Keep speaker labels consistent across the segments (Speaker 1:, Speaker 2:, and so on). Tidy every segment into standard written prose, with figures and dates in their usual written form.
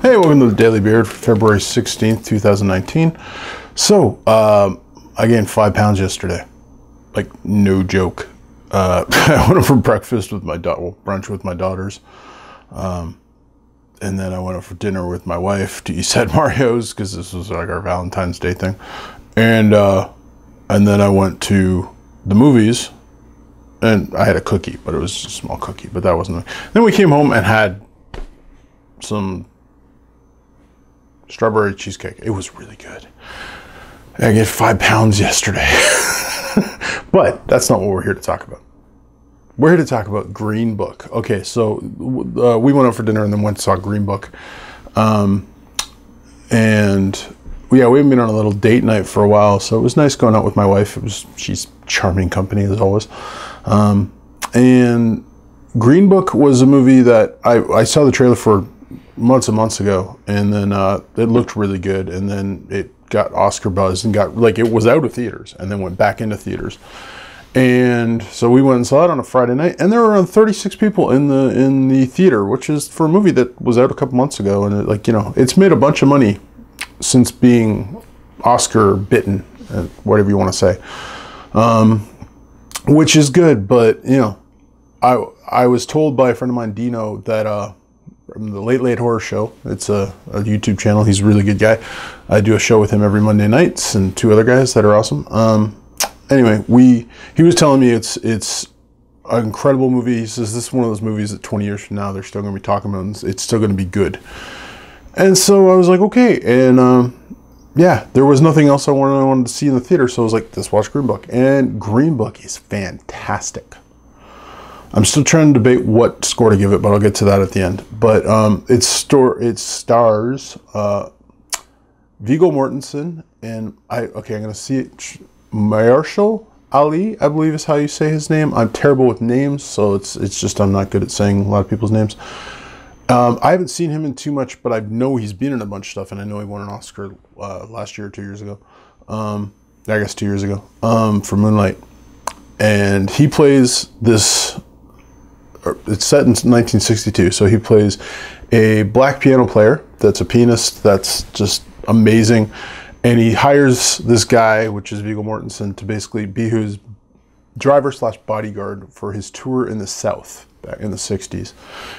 Speaker 1: Hey, welcome to the Daily Beard for February 16th, 2019. So, I gained 5 pounds yesterday. Like, no joke. I went out for breakfast with my brunch with my daughters. And then I went out for dinner with my wife to East Side Mario's because this was like our Valentine's Day thing. And then I went to the movies and I had a cookie, but it was a small cookie, but that wasn't. Then we came home and had some strawberry cheesecake. It was really good. I gained 5 pounds yesterday. But that's not what we're here to talk about. We're here to talk about Green Book. Okay, so we went out for dinner and then went and saw Green Book. And we haven't been on a little date night for a while, so it was nice going out with my wife. She's charming company as always. And Green Book was a movie that I saw the trailer for months and months ago, and then it looked really good, and then it got Oscar buzz and got, like, it was out of theaters and then went back into theaters. And so we went and saw it on a Friday night, and there were around 36 people in the theater, which is for a movie that was out a couple months ago, and it's made a bunch of money since being Oscar bitten, whatever you want to say, which is good. But I was told by a friend of mine, Dino, that from the Late Late Horror Show, it's a YouTube channel. He's a really good guy. I do a show with him every Monday nights, and 2 other guys that are awesome. Anyway, he was telling me it's an incredible movie. He says this is one of those movies that 20 years from now they're still going to be talking about, and it's still going to be good. And so I was like, okay. And yeah, there was nothing else I wanted to see in the theater, so I was like, let's watch Green Book. And Green Book is fantastic. I'm still trying to debate what score to give it, but I'll get to that at the end. But it stars Viggo Mortensen and I'm going to see it. Mahershala Ali, I believe is how you say his name. I'm terrible with names, so it's just I'm not good at saying a lot of people's names. I haven't seen him in too much, but I know he's been in a bunch of stuff, and I know he won an Oscar last year or 2 years ago. I guess 2 years ago for Moonlight. And he plays this. It's set in 1962, so he plays a black piano player that's a pianist that's just amazing. And he hires this guy, which is Viggo Mortensen, to basically be his driver / bodyguard for his tour in the South back in the 60s.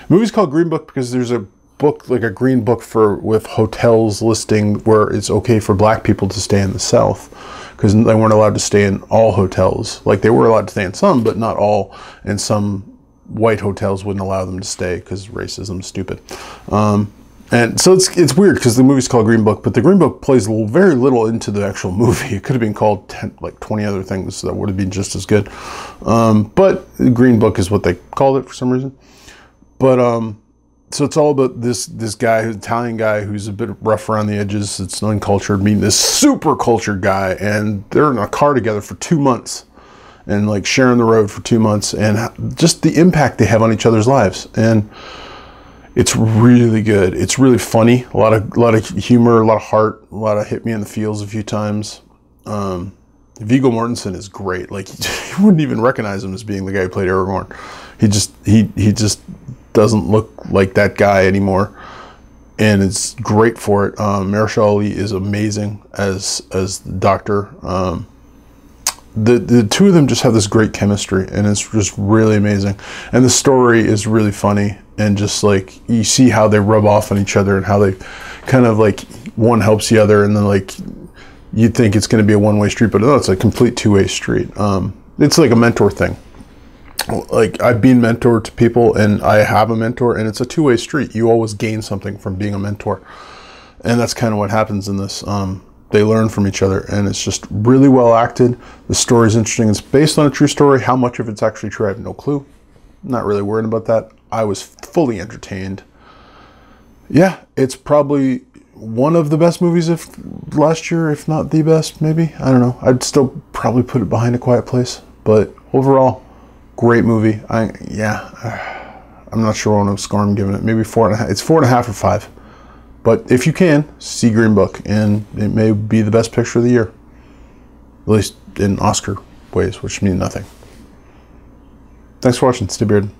Speaker 1: The movie's called Green Book because there's a book, like a green book with hotels listing where it's okay for black people to stay in the South, because they weren't allowed to stay in all hotels. Like, they were allowed to stay in some, but not all. And some white hotels wouldn't allow them to stay because racism is stupid. And so it's weird because the movie's called Green Book, but the Green Book plays very little into the actual movie. It could have been called 20 other things that would have been just as good. But Green Book is what they called it for some reason. But so it's all about this guy, Italian guy, who's a bit rough around the edges. It's uncultured, meeting this super cultured guy, and they're in a car together for 2 months, and like sharing the road for 2 months, and just the impact they have on each other's lives. And it's really good. It's really funny. A lot of humor, a lot of heart, a lot of hit me in the feels a few times. Viggo Mortensen is great. Like, you wouldn't even recognize him as being the guy who played Aragorn. He just doesn't look like that guy anymore, and it's great for it. Mahershala Ali is amazing as the doctor. The 2 of them just have this great chemistry, and it's just really amazing. And the story is really funny, and just like you see how they rub off on each other and how they kind of like one helps the other, and then like you'd think it's going to be a one-way street, but no, it's a complete 2-way street. It's like a mentor thing. Like, I've been mentored to people, and I have a mentor, and it's a 2-way street. You always gain something from being a mentor, and that's kind of what happens in this. They learn from each other, and it's just really well acted. The story's interesting. It's based on a true story. How much of it's actually true, I have no clue. Not really worried about that. I was fully entertained. Yeah, it's probably one of the best movies of last year, if not the best, maybe. I don't know. I'd still probably put it behind A Quiet Place, but overall, great movie. I'm not sure what score I'm giving it. Maybe 4.5. It's 4.5 or 5. But if you can, see Green Book, and it may be the best picture of the year. At least in Oscar ways, which mean nothing. Thanks for watching. Stay bearded.